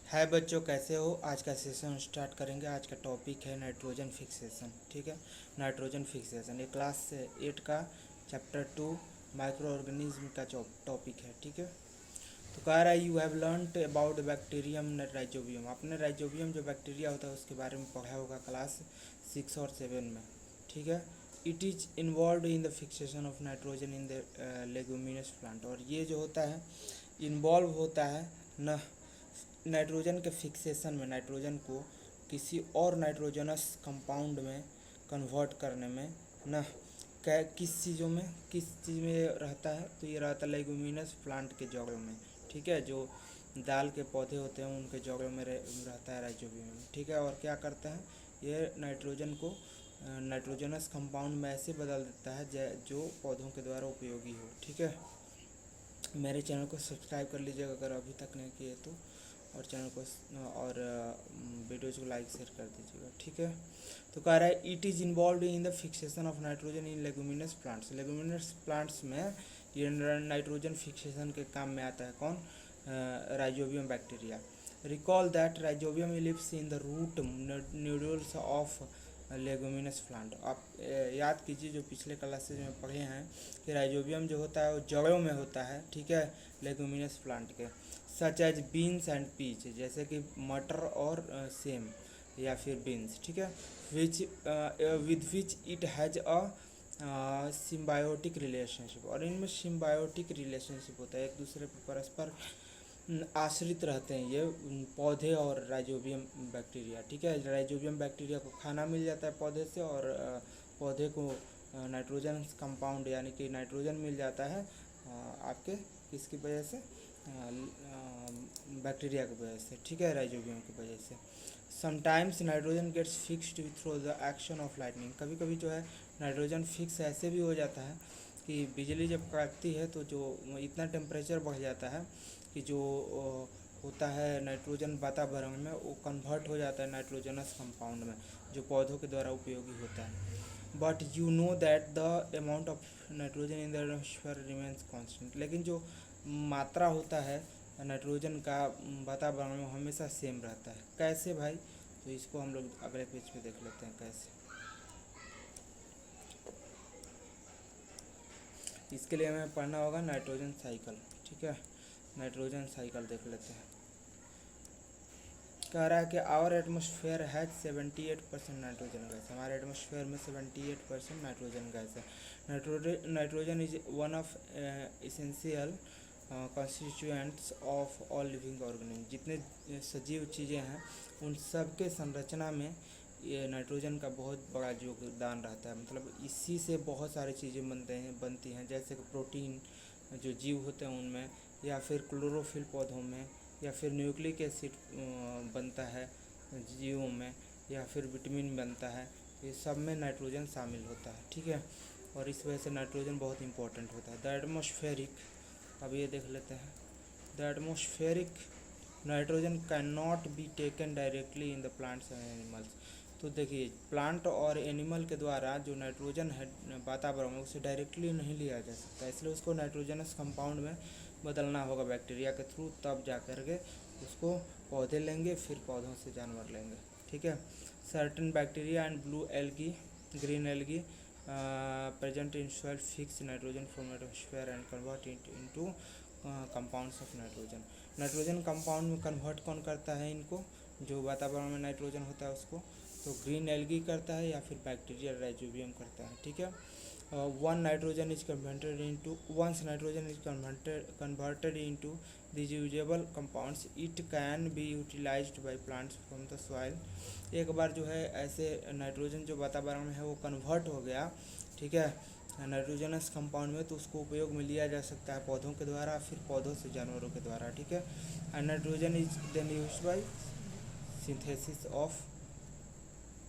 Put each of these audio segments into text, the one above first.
हाय बच्चों, कैसे हो। आज का सेशन स्टार्ट करेंगे। आज का टॉपिक है नाइट्रोजन फिक्सेशन। ठीक है, नाइट्रोजन फिक्सेशन ये क्लास 8 का चैप्टर 2 माइक्रो ऑर्गेनिज्म का टॉपिक है। ठीक है, तो कह रहा है you have learned about bacterium rhizobium. आपने राइजोबियम जो बैक्टीरिया होता है उसके बारे में पढ़ा होगा क्लास 6 और 7 में। ठीक है, it is involve in the fixation of nitrogen in the leguminous plant. और ये जो होता है इन्वॉल्व होता है न नाइट्रोजन के फिक्सेशन में, नाइट्रोजन को किसी और नाइट्रोजनस कंपाउंड में कन्वर्ट करने में न किस चीज़ में रहता है। तो ये रहता है लेगुमिनस प्लांट के जड़ों में। ठीक है, जो दाल के पौधे होते हैं उनके जड़ों में रहता है राइजोबियम। ठीक है, और क्या करता है ये नाइट्रोजन को नाइट्रोजनस कंपाउंड में ऐसे बदल देता है जो पौधों के द्वारा उपयोगी हो। ठीक है, मेरे चैनल को सब्सक्राइब कर लीजिएगा अगर अभी तक नहीं किए तो, और चैनल को और वीडियोज़ को लाइक शेयर कर दीजिएगा। ठीक है, तो कह रहा है it is involve in the fixation of nitrogen in leguminous plants. Leguminous plants में ये नाइट्रोजन फिक्सेशन के काम में आता है कौन? Rhizobium bacteria. Recall that rhizobium lives in the root nodules of leguminous plant. आप याद कीजिए जो पिछले क्लासेज में पढ़े हैं कि राइजोबियम जो होता है वो जड़ों में होता है। ठीक है, लेगुमिनस प्लांट के, such as beans and peach, जैसे कि मटर और सेम या फिर बीन्स। ठीक है, which with which it has a symbiotic relationship. और इनमें सिम्बायोटिक रिलेशनशिप होता है, एक दूसरे पर परस्पर आश्रित रहते हैं ये पौधे और राइजोबियम बैक्टीरिया। ठीक है, राइजोबियम बैक्टीरिया को खाना मिल जाता है पौधे से, और पौधे को नाइट्रोजन कंपाउंड यानी कि नाइट्रोजन मिल जाता है आपके किसकी वजह से? बैक्टीरिया की वजह से। ठीक है, राइजोबियम की वजह से। Sometimes nitrogen gets fixed through the action of lightning. कभी कभी जो है नाइट्रोजन फिक्स ऐसे भी हो जाता है कि बिजली जब कड़कती है तो जो इतना टेम्परेचर बढ़ जाता है कि जो होता है नाइट्रोजन वातावरण में वो कन्वर्ट हो जाता है नाइट्रोजनस कंपाउंड में, जो पौधों के द्वारा उपयोगी होता है। But you know that the amount of nitrogen in the atmosphere remains constant. लेकिन जो मात्रा होता है नाइट्रोजन का वातावरण में हमेशा सेम रहता है। कैसे भाई? तो इसको हम लोग अगले पेज पे देख लेते हैं कैसे। इसके लिए हमें पढ़ना होगा नाइट्रोजन साइकिल। ठीक है, नाइट्रोजन साइकिल देख लेते हैं। कह रहा है कि our atmosphere has 78% nitrogen gas. हमारे एटमॉस्फेयर में 78% नाइट्रोजन गैस है। Nitrogen is one of essential constituents of all living organism. जितने सजीव चीज़ें हैं उन सब के संरचना में ये नाइट्रोजन का बहुत बड़ा योगदान रहता है। मतलब इसी से बहुत सारी चीज़ें बनती हैं, जैसे कि प्रोटीन जो जीव होते हैं उनमें, या फिर क्लोरोफिल पौधों में, या फिर न्यूक्लिक एसिड बनता है जीवों में, या फिर विटामिन बनता है। ये सब में नाइट्रोजन शामिल होता है। ठीक है, और इस वजह से नाइट्रोजन बहुत इंपॉर्टेंट होता है। द एटमॉस्फेरिक, अब ये देख लेते हैं। The atmospheric nitrogen can not be taken directly in the plants and animals. तो देखिए प्लांट और एनिमल के द्वारा जो नाइट्रोजन है वातावरण में उसे डायरेक्टली नहीं लिया जा सकता, इसलिए उसको नाइट्रोजनस कंपाउंड में बदलना होगा बैक्टीरिया के थ्रू, तब जा कर के उसको पौधे लेंगे, फिर पौधों से जानवर लेंगे। ठीक है, certain bacteria and blue algae, green algae present in soil fix nitrogen from atmosphere and convert it into compounds of nitrogen. Nitrogen compound में कन्वर्ट कौन करता है इनको? जो वातावरण में नाइट्रोजन होता है उसको तो ग्रीन एल्गी करता है, या फिर बैक्टीरिया राइजोबियम करता है। ठीक है, once nitrogen is converted into these usable compounds, it can be utilized by plants from the soil। एक बार जो है ऐसे नाइट्रोजन जो वातावरण में है वो कन्वर्ट हो गया, ठीक है, नाइट्रोजनस कंपाउंड में, तो उसको उपयोग में लिया जा सकता है पौधों के द्वारा, फिर पौधों से जानवरों के द्वारा। ठीक है, and nitrogen is then used by synthesis of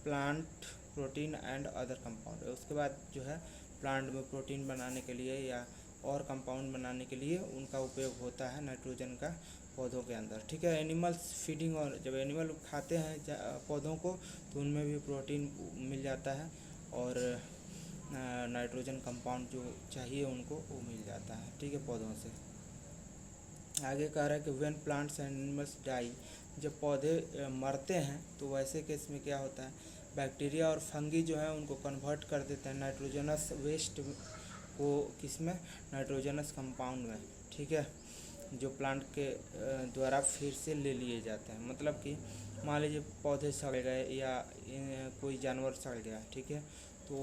plant protein and other compound. उसके बाद जो है प्लांट में प्रोटीन बनाने के लिए या और कंपाउंड बनाने के लिए उनका उपयोग होता है नाइट्रोजन का पौधों के अंदर। ठीक है, एनिमल्स फीडिंग, और जब एनिमल खाते हैं पौधों को तो उनमें भी प्रोटीन मिल जाता है, और नाइट्रोजन कंपाउंड जो चाहिए उनको वो मिल जाता है। ठीक है, पौधों से। आगे कह रहा है कि when plants and animals die, जब पौधे मरते हैं तो वैसे केस में क्या होता है, बैक्टीरिया और फंगी जो है उनको कन्वर्ट कर देते हैं नाइट्रोजनस वेस्ट को, किसमें, नाइट्रोजनस कंपाउंड में, ठीक है, जो प्लांट के द्वारा फिर से ले लिए जाते हैं। मतलब कि मान लीजिए पौधे सड़ गए या कोई जानवर सड़ गया, ठीक है, तो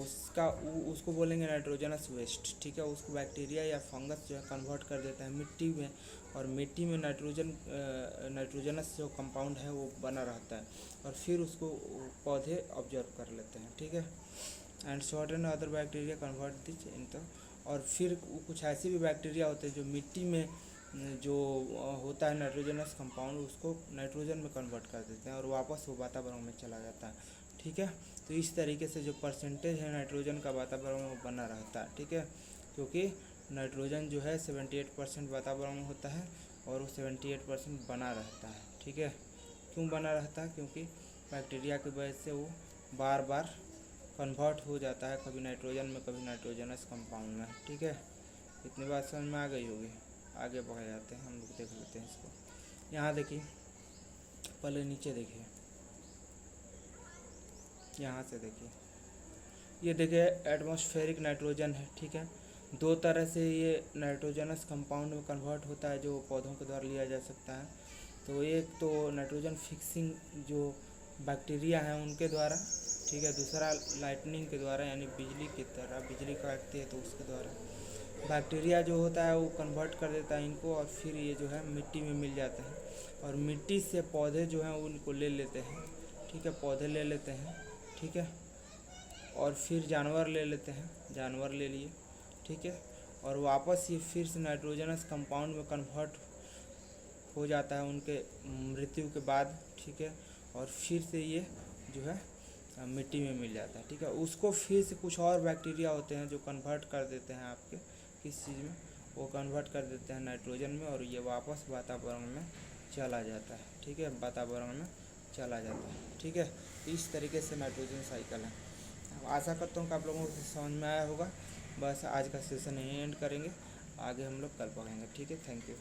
उसको बोलेंगे नाइट्रोजनस वेस्ट, ठीक है। उसको बैक्टीरिया या फंगस जो है कन्वर्ट कर देता है मिट्टी में, और मिट्टी में नाइट्रोजनस जो कंपाउंड है वो बना रहता है, और फिर उसको पौधे ऑब्जर्व कर लेते हैं, ठीक है। And certain other bacteria convert this into, और फिर कुछ ऐसे भी बैक्टीरिया होते हैं जो मिट्टी में जो होता है नाइट्रोजनस कंपाउंड, उसको नाइट्रोजन में कन्वर्ट कर देते हैं और वापस वो वातावरण में चला जाता है, ठीक है। तो इस तरीके से जो परसेंटेज है नाइट्रोजन का वातावरण में बना रहता है, ठीक है, क्योंकि नाइट्रोजन जो है 78% वातावरण में होता है और वो 78% बना रहता है, ठीक है। क्यों बना रहता है, क्योंकि बैक्टीरिया की वजह से वो बार बार कन्वर्ट हो जाता है, कभी नाइट्रोजन में कभी नाइट्रोजनस कंपाउंड में, ठीक है। इतनी बात समझ में आ गई होगी। आगे बढ़ जाते हैं हम लोग, देख लेते हैं इसको। यहाँ देखिए, पहले नीचे देखिए, यहाँ से देखिए, ये देखिए एटमॉस्फेरिक नाइट्रोजन है, ठीक है। दो तरह से ये नाइट्रोजनस कंपाउंड में कन्वर्ट होता है जो पौधों के द्वारा लिया जा सकता है। तो एक तो नाइट्रोजन फिक्सिंग जो बैक्टीरिया हैं उनके द्वारा, ठीक है। दूसरा लाइटनिंग के द्वारा, यानी बिजली की तरह, बिजली काटती है तो उसके द्वारा बैक्टीरिया जो होता है वो कन्वर्ट कर देता है इनको, और फिर ये जो है मिट्टी में मिल जाते हैं, और मिट्टी से पौधे जो हैं उनको ले लेते हैं, ठीक है, पौधे ले लेते हैं, ठीक है, और फिर जानवर ले लेते हैं, जानवर ले लिए, ठीक है, और वापस ये फिर से नाइट्रोजनस कंपाउंड में कन्वर्ट हो जाता है उनके मृत्यु के बाद, ठीक है, और फिर से ये जो है मिट्टी में मिल जाता है, ठीक है। उसको फिर से कुछ और बैक्टीरिया होते हैं जो कन्वर्ट कर देते हैं आपके किस चीज़ में, वो कन्वर्ट कर देते हैं नाइट्रोजन में, और ये वापस वातावरण में चला जाता है, ठीक है, वातावरण में चला जाता है, ठीक है। इस तरीके से नाइट्रोजन साइकिल है। आशा करता हूँ कि आप लोगों को समझ में आया होगा। बस आज का सेशन यहीं एंड करेंगे, आगे हम लोग कल पढ़ेंगे, ठीक है। Thank you.